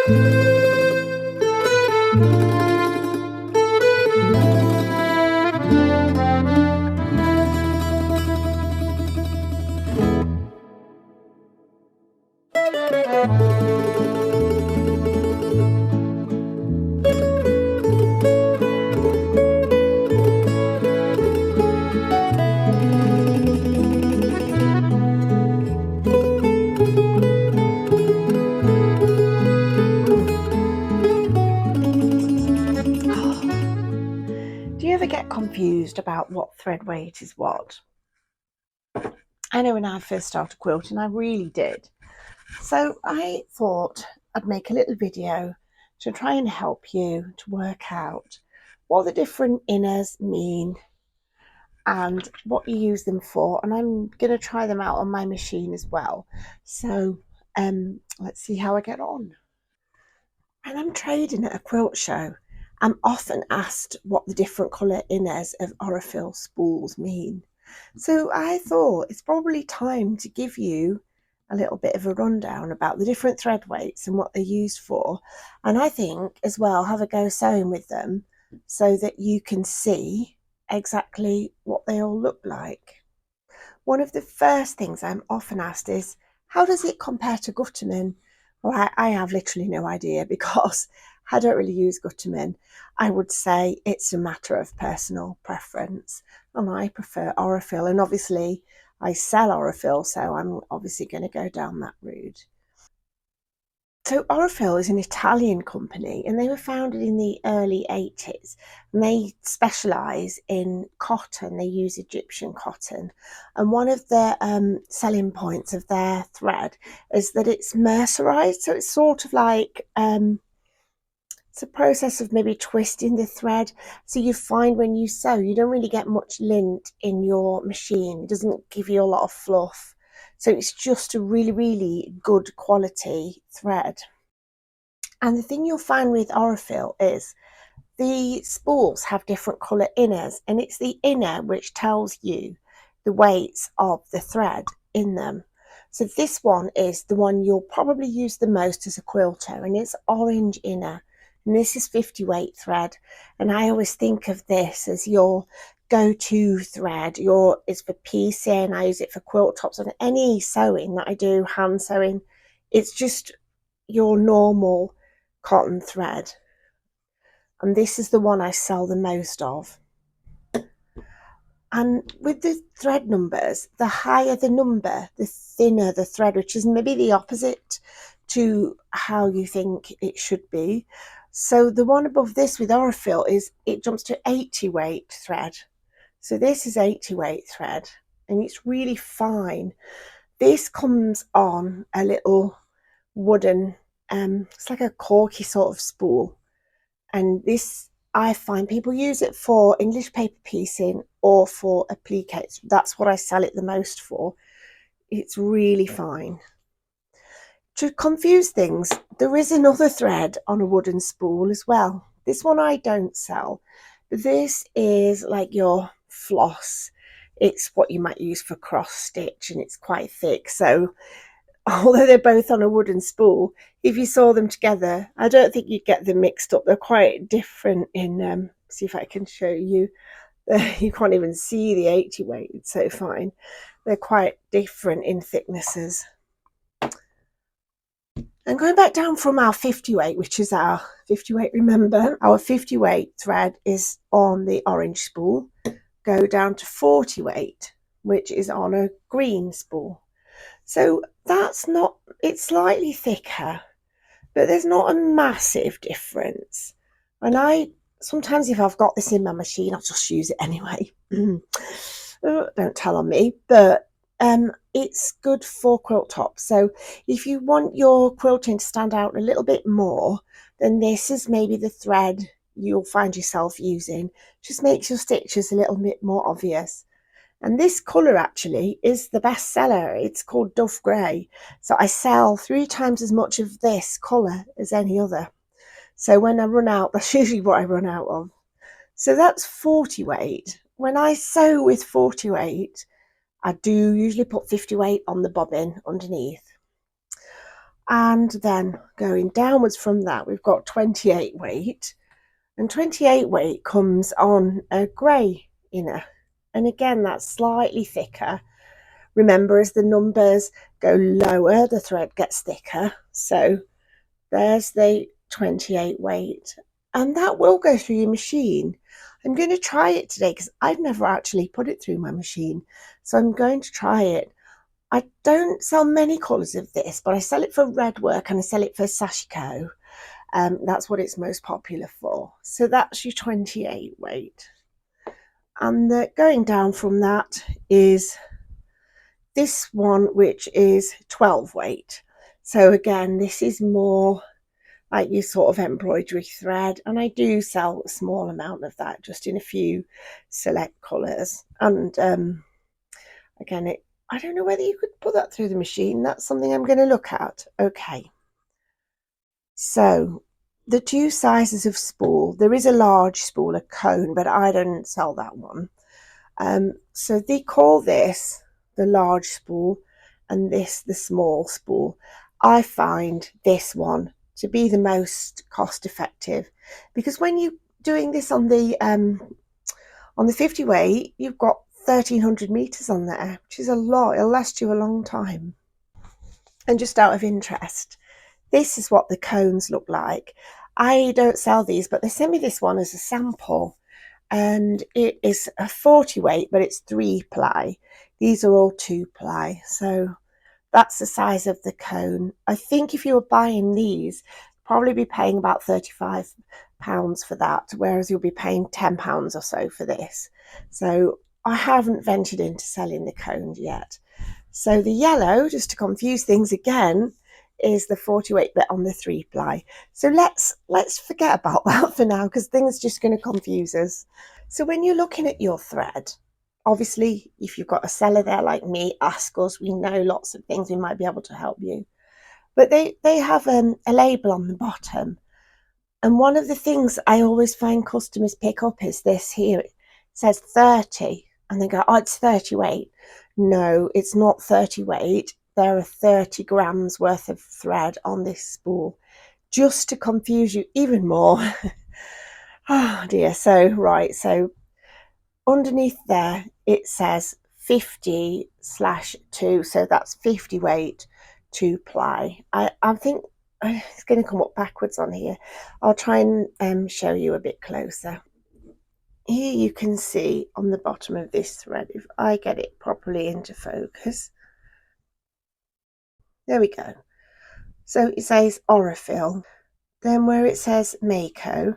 Do you ever get confused about what thread weight is what? I know when I first started quilting, I really did. So I thought I'd make a little video to try and help you to work out what the different inners mean and what you use them for. And I'm going to try them out on my machine as well. So let's see how I get on. When I'm trading at a quilt show, I'm often asked what the different colour inners of Aurifil spools mean. So I thought it's probably time to give you a little bit of a rundown about the different thread weights and what they're used for. And I think as well, have a go sewing with them so that you can see exactly what they all look like. One of the first things I'm often asked is, how does it compare to Gutermann? Well, I have literally no idea because I don't really use Gutermann. I would say it's a matter of personal preference, and I prefer Aurifil. And obviously, I sell Aurifil, so I'm obviously going to go down that route. So Aurifil is an Italian company, and they were founded in the early 80s, and they specialise in cotton. They use Egyptian cotton, and one of the selling points of their thread is that it's mercerised, so it's sort of like it's a process of maybe twisting the thread. So you find when you sew, you don't really get much lint in your machine. It doesn't give you a lot of fluff. So it's just a really, really good quality thread. And the thing you'll find with Aurifil is the spools have different colour inners, and it's the inner which tells you the weights of the thread in them. So this one is the one you'll probably use the most as a quilter, and it's orange inner. And this is 50 weight thread. And I always think of this as your go-to thread. It's for piecing. I use it for quilt tops and any sewing that I do, hand sewing. It's just your normal cotton thread. And this is the one I sell the most of. And with the thread numbers, the higher the number, the thinner the thread, which is maybe the opposite to how you think it should be. So the one above this with Aurifil is it jumps to 80 weight thread. So this is 80 weight thread, and it's really fine. This comes on a little wooden, it's like a corky sort of spool. And this, I find people use it for English paper piecing or for appliques. That's what I sell it the most for. It's really fine. To confuse things, there is another thread on a wooden spool as well. This one I don't sell, but this is like your floss. It's what you might use for cross stitch, and it's quite thick. So although they're both on a wooden spool, if you saw them together, I don't think you'd get them mixed up. They're quite different in, see if I can show you. You can't even see the 80 weight, it's so fine. They're quite different in thicknesses. And going back down from our 50 weight, which is our 50 weight, remember, our 50 weight thread is on the orange spool. Go down to 40 weight, which is on a green spool. So that's not, it's slightly thicker, but there's not a massive difference. And sometimes if I've got this in my machine, I'll just use it anyway. Don't tell on me, but it's good for quilt tops. So if you want your quilting to stand out a little bit more, then this is maybe the thread you'll find yourself using. Just makes your stitches a little bit more obvious. And this colour actually is the best seller. It's called Dove Grey. So I sell 3 times as much of this colour as any other. So when I run out, that's usually what I run out of. So that's 40 weight. When I sew with 40 weight, I do usually put 50 weight on the bobbin underneath. And then going downwards from that, we've got 28 weight, and 28 weight comes on a grey inner. And again, that's slightly thicker. Remember, as the numbers go lower, the thread gets thicker. So there's the 28 weight, and that will go through your machine. I'm going to try it today because I've never actually put it through my machine. So I'm going to try it. I don't sell many colours of this, but I sell it for red work and I sell it for sashiko. That's what it's most popular for. So that's your 28 weight. And going down from that is this one, which is 12 weight. So again, this is more like your sort of embroidery thread, and I do sell a small amount of that, just in a few select colours. And again, I don't know whether you could put that through the machine. That's something I'm going to look at. Okay, so the two sizes of spool. There is a large spool, a cone, but I don't sell that one. So they call this the large spool and this the small spool. I find this one to be the most cost effective, because when you're doing this on the 50 weight, you've got 1300 meters on there, which is a lot. It'll last you a long time. And just out of interest, this is what the cones look like. I don't sell these, but they sent me this one as a sample, and it is a 40 weight, but it's 3-ply. These are all 2-ply, so that's the size of the cone. I think if you were buying these, probably be paying about £35 for that, whereas you'll be paying £10 or so for this. So I haven't ventured into selling the cones yet. So the yellow, just to confuse things again, is the 40 weight bit on the 3-ply. So let's forget about that for now, because things are just going to confuse us. So when you're looking at your thread, obviously, if you've got a seller there like me, ask us. We know lots of things. We might be able to help you. But they have a label on the bottom. And one of the things I always find customers pick up is this here. It says 30. And they go, oh, it's 30 weight. No, it's not 30 weight. There are 30 grams worth of thread on this spool, just to confuse you even more. Oh dear. So, right. So underneath there, it says 50/2. So that's 50 weight, 2-ply. I think it's going to come up backwards on here. I'll try and show you a bit closer. Here you can see on the bottom of this thread, if I get it properly into focus. There we go. So it says Aurifil. Then where it says Mako,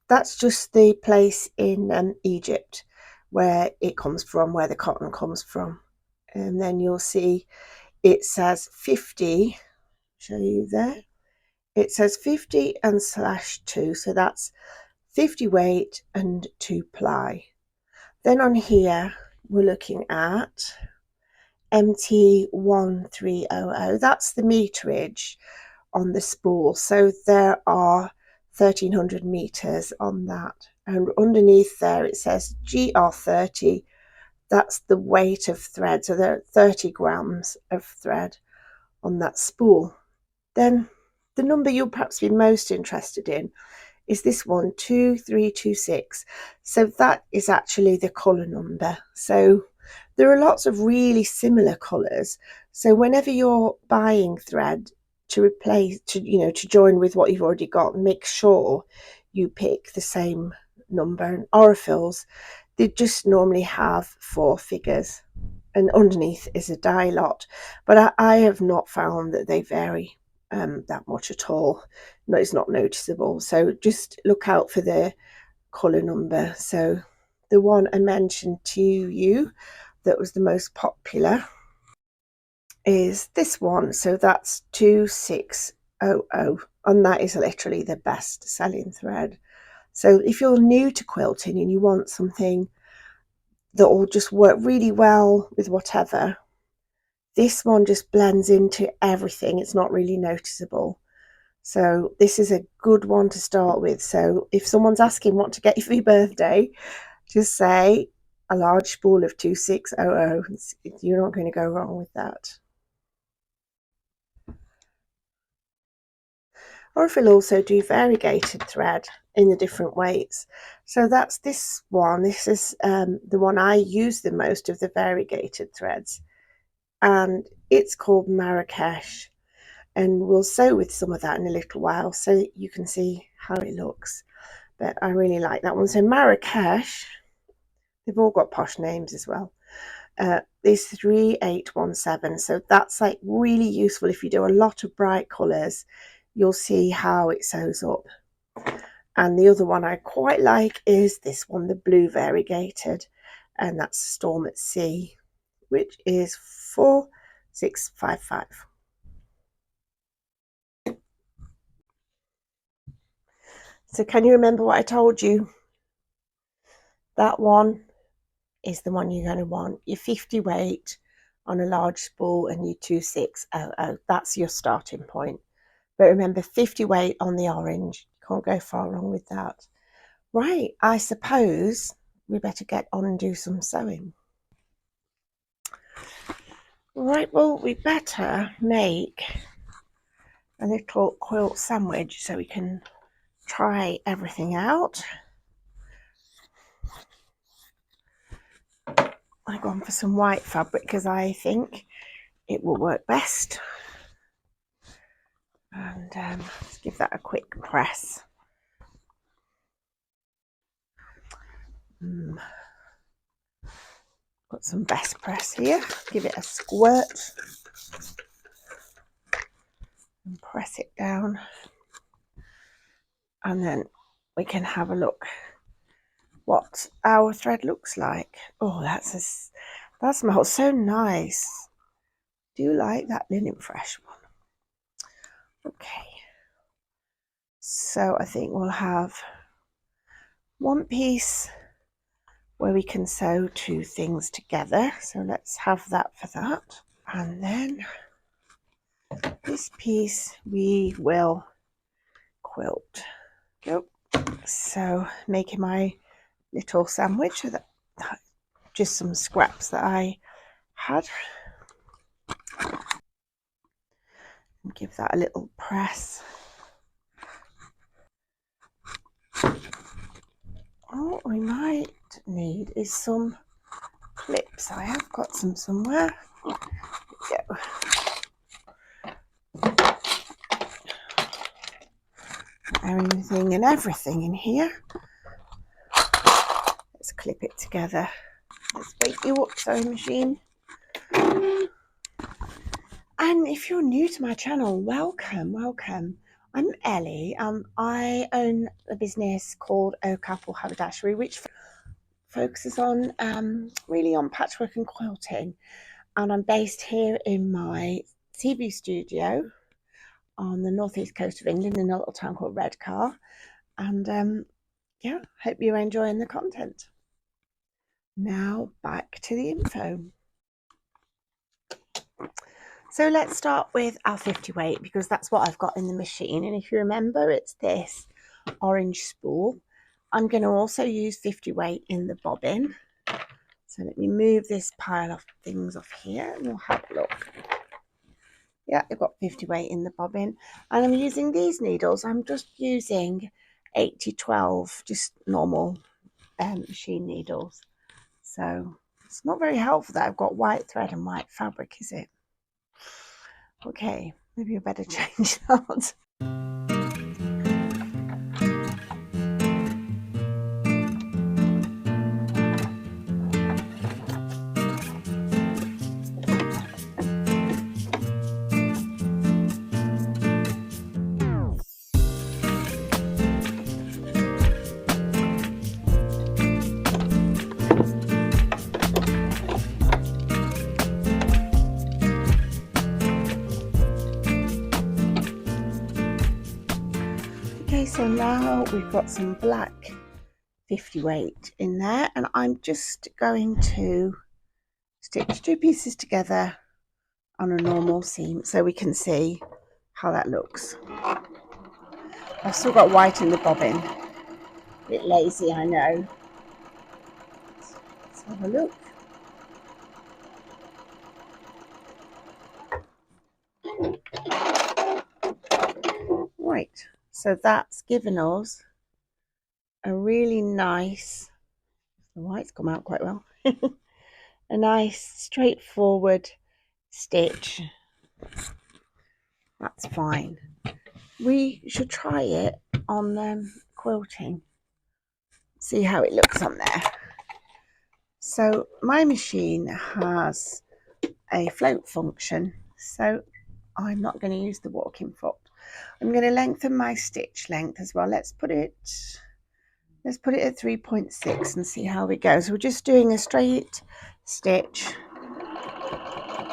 that's just the place in Egypt where it comes from, where the cotton comes from. And then you'll see it says 50, show you there. It says 50 and /2, so that's 50 weight and 2-ply. Then on here, we're looking at MT1300. That's the meterage on the spool. So there are 1300 meters on that. And underneath there, it says GR30. That's the weight of thread. So there are 30 grams of thread on that spool. Then the number you'll perhaps be most interested in is this one, 2326. So that is actually the colour number. So there are lots of really similar colours. So whenever you're buying thread to replace, to join with what you've already got, make sure you pick the same number. And Aurifils, they just normally have 4 figures, and underneath is a die lot. But I have not found that they vary that much at all. No, it's not noticeable. So just look out for the colour number. So the one I mentioned to you that was the most popular is this one. So that's 2600, and that is literally the best selling thread. So if you're new to quilting and you want something that will just work really well with whatever, this one just blends into everything. It's not really noticeable. So this is a good one to start with. So if someone's asking what to get you for your birthday, just say a large spool of 2600. You're not going to go wrong with that. Aurifil also do variegated thread in the different weights. So that's this one. This is the one I use the most of the variegated threads. And it's called Marrakesh. And we'll sew with some of that in a little while so you can see how it looks. But I really like that one. So Marrakesh, they've all got posh names as well. Is 3817. So that's like really useful if you do a lot of bright colours. You'll see how it sews up. And the other one I quite like is this one, the blue variegated, and that's Storm at Sea, which is 4655. So can you remember what I told you? That one is the one you're going to want. Your 50 weight on a large spool and your 2600. That's your starting point. But remember, 50 weight on the orange. You can't go far wrong with that. Right, I suppose we better get on and do some sewing. Right, well, we better make a little quilt sandwich so we can try everything out. I've gone for some white fabric because I think it will work best. And let's give that a quick press. Got some best press here. Give it a squirt and press it down. And then we can have a look what our thread looks like. Oh, that smells so nice. Do you like that linen fresh one? Okay, so I think we'll have one piece where we can sew two things together, so let's have that for that. And then this piece we will quilt. Yep. So making my little sandwich, so that just some scraps that I had, and give that a little press. All we might need is some clips. I have got some somewhere. There we go. Anything and everything in here. Let's clip it together. Let's wake you up, sewing machine. And if you're new to my channel, welcome, welcome. I'm Ellie. I own a business called Oak Apple Haberdashery, which focuses on really on patchwork and quilting. And I'm based here in my TV studio on the northeast coast of England in a little town called Redcar. And yeah, hope you're enjoying the content. Now back to the info. So let's start with our 50 weight because that's what I've got in the machine. And if you remember, it's this orange spool. I'm going to also use 50 weight in the bobbin. So let me move this pile of things off here and we'll have a look. Yeah, I've got 50 weight in the bobbin. And I'm using these needles. I'm just using 80-12, just normal machine needles. So it's not very helpful that I've got white thread and white fabric, is it? Okay, maybe I better change that. Okay, so now we've got some black 50 weight in there, and I'm just going to stitch two pieces together on a normal seam so we can see how that looks. I've still got white in the bobbin. A bit lazy, I know. Let's have a look. Right, so that's given us a really nice, the white's come out quite well, a nice straightforward stitch. That's fine. We should try it on quilting, see how it looks on there. So my machine has a float function, so I'm not going to use the walking foot. I'm going to lengthen my stitch length as well. Let's put it at 3.6 and see how we go. So we're just doing a straight stitch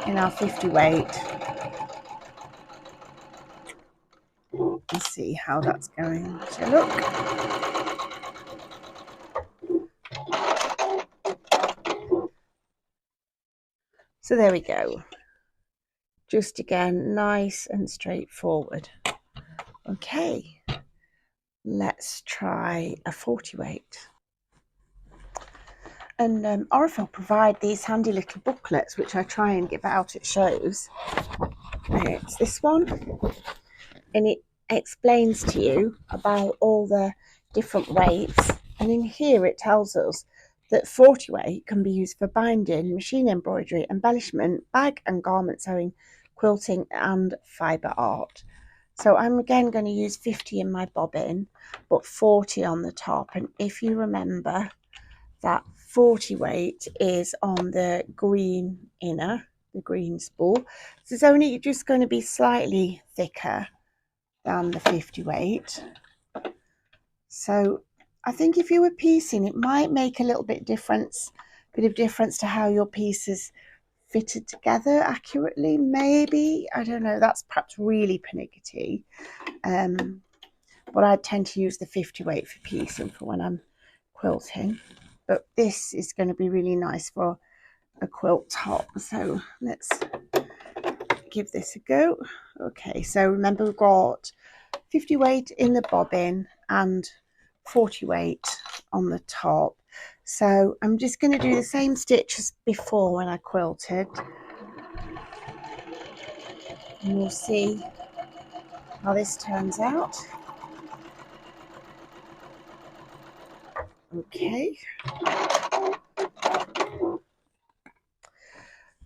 in our 50 weight and see how that's going to look. So there we go. Just again, nice and straightforward. Okay, let's try a 40 weight. And Aurifil provide these handy little booklets which I try and give out at shows. It's this one, and it explains to you about all the different weights, and in here it tells us that 40 weight can be used for binding, machine embroidery, embellishment, bag and garment sewing, quilting and fibre art. So I'm again going to use 50 in my bobbin but 40 on the top, and if you remember that 40 weight is on the green inner, the green spool, so it's only just going to be slightly thicker than the 50 weight. So I think if you were piecing, it might make a little bit of difference to how your pieces fitted together accurately, maybe. I don't know, that's perhaps really pernickety. But I tend to use the 50 weight for piecing for when I'm quilting. But this is going to be really nice for a quilt top. So let's give this a go. Okay, so remember we've got 50 weight in the bobbin and 40 weight on the top. So I'm just going to do the same stitch as before when I quilted, and we'll see how this turns out. Okay,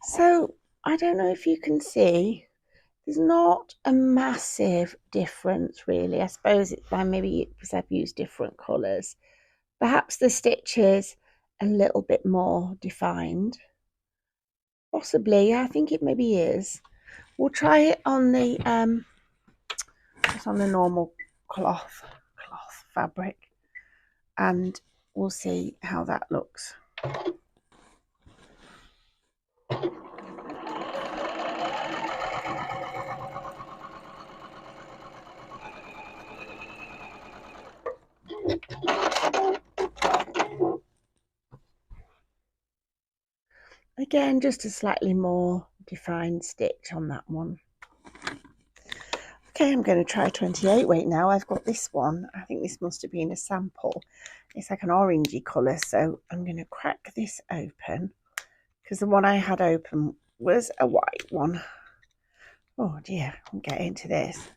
so I don't know if you can see, there's not a massive difference really. I suppose it's by maybe because I've used different colours. Perhaps the stitch is a little bit more defined. Possibly, I think it maybe is. We'll try it on the just on the normal cloth fabric, and we'll see how that looks. Again, just a slightly more defined stitch on that one. Okay, I'm going to try 28 weight now. I've got this one. I think this must have been a sample. It's like an orangey colour, so I'm going to crack this open because the one I had open was a white one. Oh dear, I'll get into this.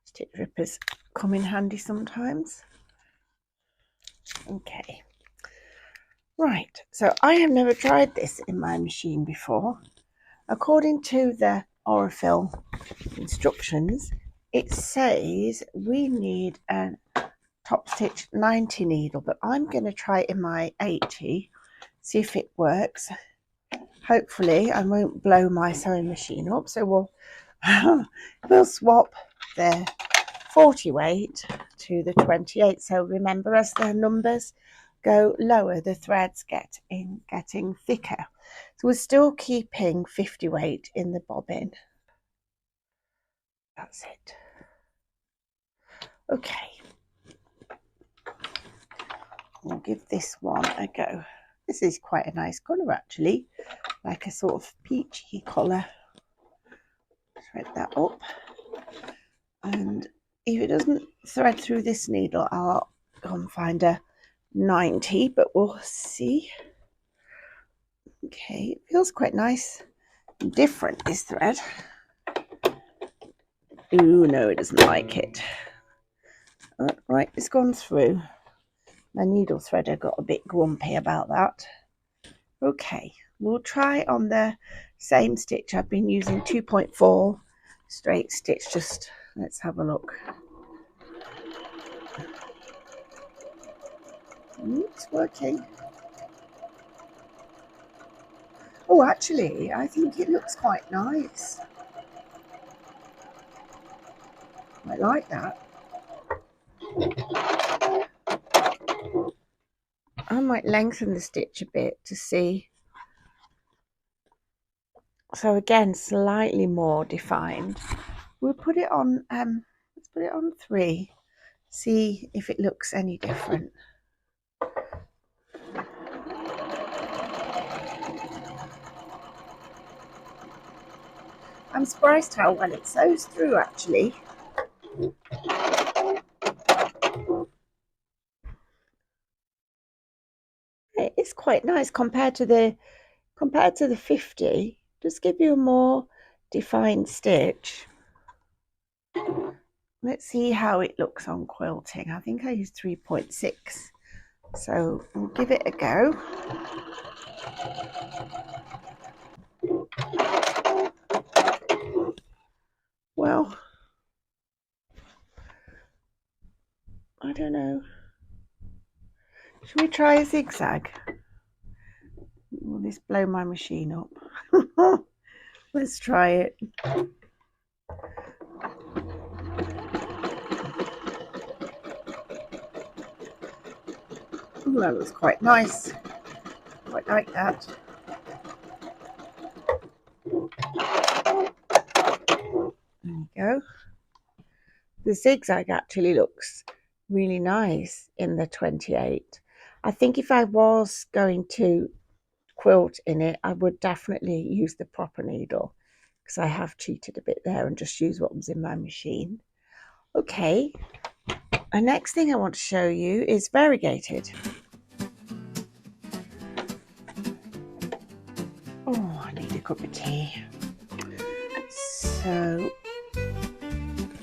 Stitch rippers come in handy sometimes. Okay. Right, so I have never tried this in my machine before. According to the Aurifil instructions, it says we need a top stitch 90 needle, but I'm going to try it in my 80, see if it works. Hopefully I won't blow my sewing machine up, so we'll swap the 40 weight to the 28. So remember, as the numbers go lower, the threads getting thicker. So we're still keeping 50 weight in the bobbin. That's it. Okay, we'll give this one a go. This is quite a nice colour actually, like a sort of peachy colour. Thread that up, and if it doesn't thread through this needle, I'll go and find a 90, but we'll see. Okay, it feels quite nice and different, this thread. Ooh, no, it doesn't like it. Right, it's gone through. My needle threader got a bit grumpy about that. Okay, we'll try on the same stitch. I've been using 2.4 straight stitch. Just let's have a look. It's working. Oh, actually, I think it looks quite nice. I like that. I might lengthen the stitch a bit to see. So again, slightly more defined. We'll put it on, let's put it on 3. See if it looks any different. I'm surprised how well it sews through, actually. It is quite nice compared to the 50. Just give you a more defined stitch. Let's see how it looks on quilting. I think I used 3.6, so we'll give it a go. Well, I don't know. Should we try a zigzag? Will this blow my machine up? Let's try it. Ooh, that looks quite nice. Quite like that. There you go. The zigzag actually looks really nice in the 28. I think if I was going to quilt in it, I would definitely use the proper needle, because I have cheated a bit there and just used what was in my machine. Okay, the next thing I want to show you is variegated. Oh, I need a cup of tea. So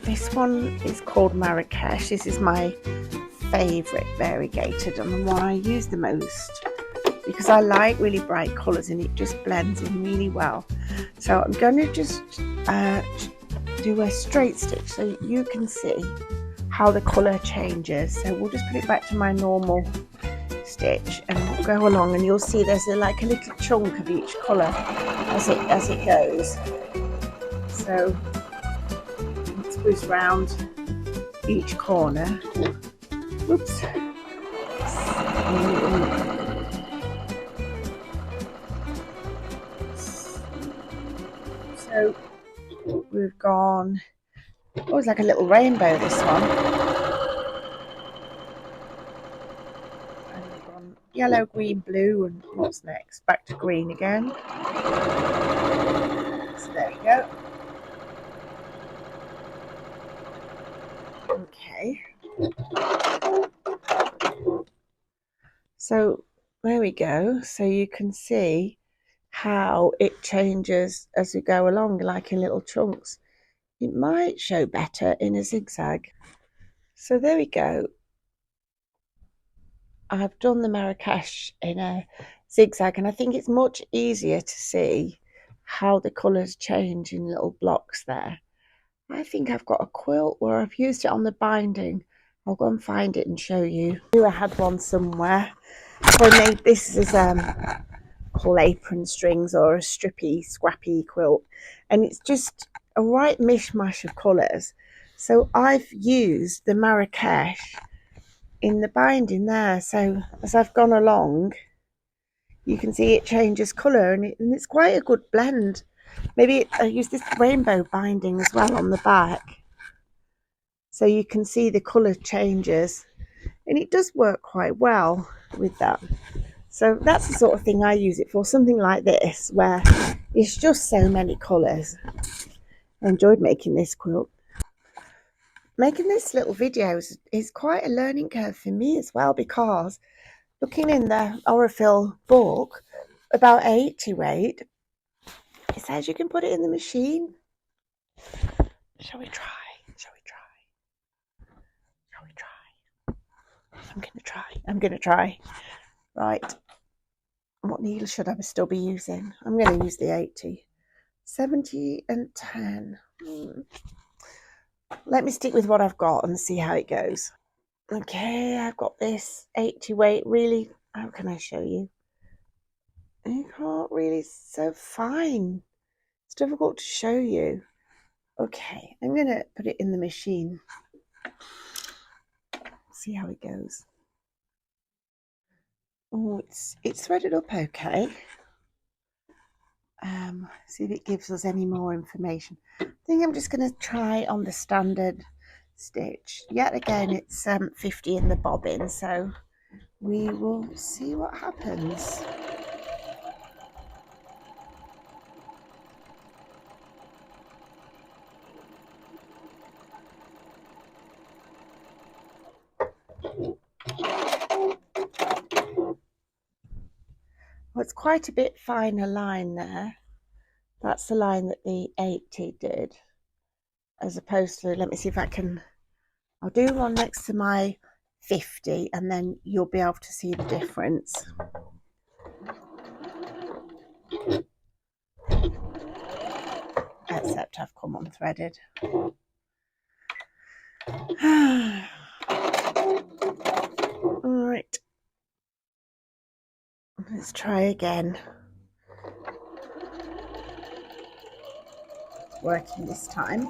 this one is called Marrakesh. This is my favourite variegated and the one I use the most, because I like really bright colours and it just blends in really well. So I'm going to just do a straight stitch so you can see how the colour changes. So we'll just put it back to my normal stitch and we'll go along, and you'll see there's like a little chunk of each colour as it goes. So let's whiz round each corner. Oops. So we've gone, oh, it's like a little rainbow, this one. And we've gone yellow, green, blue, and what's next? Back to green again. So there we go. Okay. So there we go. So you can see how it changes as we go along, like in little chunks. It might show better in a zigzag. So there we go. I've done the Marrakesh in a zigzag, and I think it's much easier to see how the colours change in little blocks there. I think I've got a quilt where I've used it on the binding. I'll go and find it and show you. I knew I had one somewhere. So I made this as called apron strings, or a strippy, scrappy quilt, and it's just a right mishmash of colours. So I've used the Marrakesh in the binding there. So as I've gone along, you can see it changes colour, and it's quite a good blend. Maybe I use this rainbow binding as well on the back, so you can see the colour changes, and it does work quite well with that. So that's the sort of thing I use it for, something like this where it's just so many colours. I enjoyed making this quilt. Making this little video is quite a learning curve for me as well, because looking in the Aurifil book about 80 weight, it says you can put it in the machine. Shall we try? Shall we try? Shall we try? I'm gonna try. Right. What needle should I still be using? I'm going to use the 80. 70 and 10. Let me stick with what I've got and see how it goes. Okay, I've got this 80 weight. Really, how can I show you? You can't really, so fine. It's difficult to show you. Okay, I'm going to put it in the machine. See how it goes. Oh, it's threaded up okay. See if it gives us any more information. I think I'm just going to try on the standard stitch. Yet again, it's 50 in the bobbin, so we will see what happens. Well, it's quite a bit finer line there. That's the line that the 80 did, as opposed to, let me see if I can, I'll do one next to my 50 and then you'll be able to see the difference. Except I've come unthreaded. Alright, let's try again. Working this time.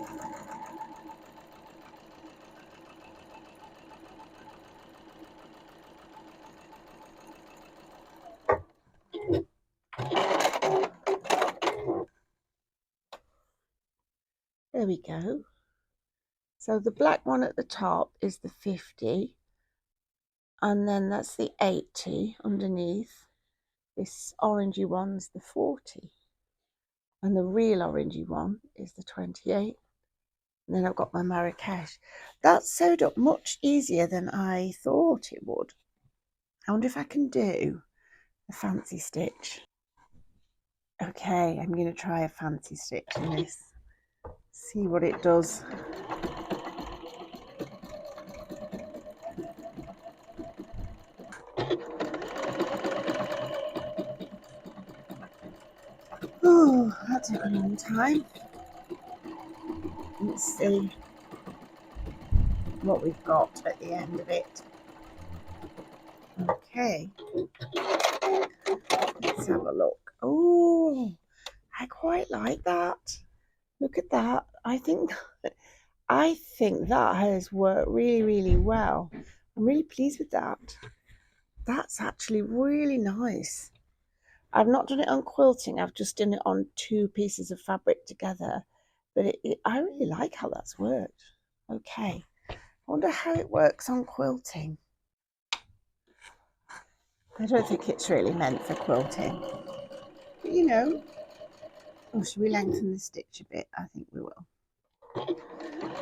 There we go. So the black one at the top is the 50, and then that's the 80 underneath. This orangey one's the 40, and the real orangey one is the 28. And then I've got my Marrakesh. That's sewed up much easier than I thought it would. I wonder if I can do a fancy stitch. Okay, I'm going to try a fancy stitch in this. See what it does. Oh, that took a long time. Let's see what we've got at the end of it. Okay, let's have a look. Oh, I quite like that. Look at that. I think that has worked really well. I'm really pleased with that. That's actually really nice. I've not done it on quilting. I've just done it on 2 pieces of fabric together. But I really like how that's worked. Okay. I wonder how it works on quilting. I don't think it's really meant for quilting. But you know, should we lengthen the stitch a bit? I think we will.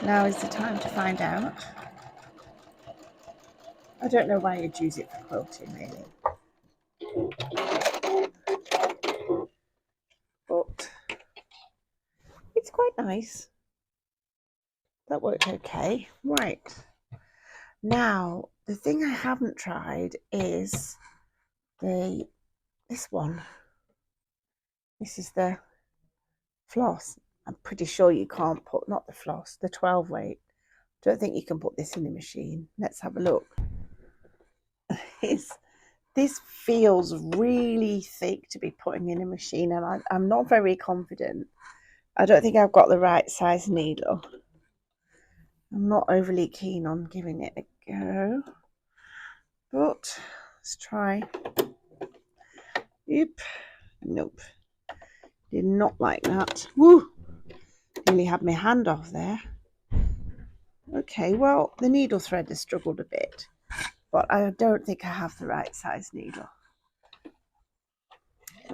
Now is the time to find out. I don't know why you'd use it for quilting, really. But it's quite nice. That worked okay. Right. Now, the thing I haven't tried is this one. This is the floss. I'm pretty sure you can't put, not the floss, the 12 weight. Don't think you can put this in the machine. Let's have a look. This feels really thick to be putting in a machine, and I'm not very confident. I don't think I've got the right size needle. I'm not overly keen on giving it a go, but let's try. Yep. Nope. Did not like that. Woo! Nearly had my hand off there. Okay, well, the needle thread has struggled a bit, but I don't think I have the right size needle.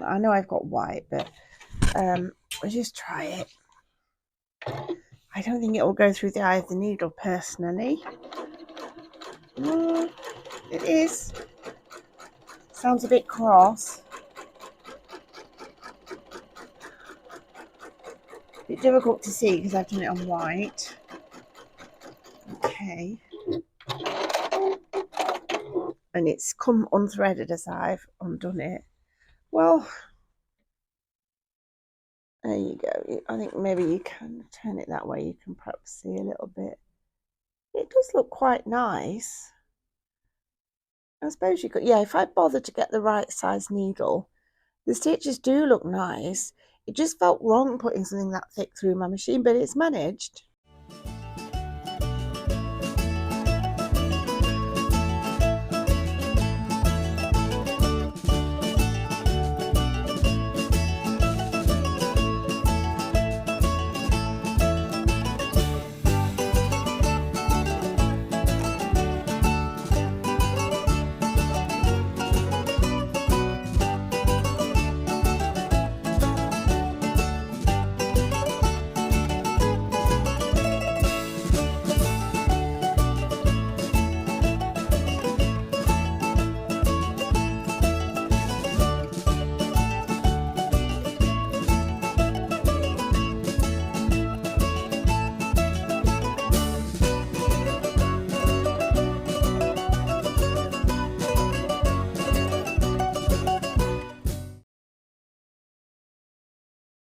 I know I've got white, but we'll just try it. I don't think it will go through the eye of the needle personally. It is. Sounds a bit cross. It's difficult to see because I've done it on white. Okay. And it's come unthreaded as I've undone it. Well, there you go. I think maybe you can turn it that way. You can perhaps see a little bit. It does look quite nice. I suppose you could, yeah, if I bother to get the right size needle, the stitches do look nice. It just felt wrong putting something that thick through my machine, but it's managed.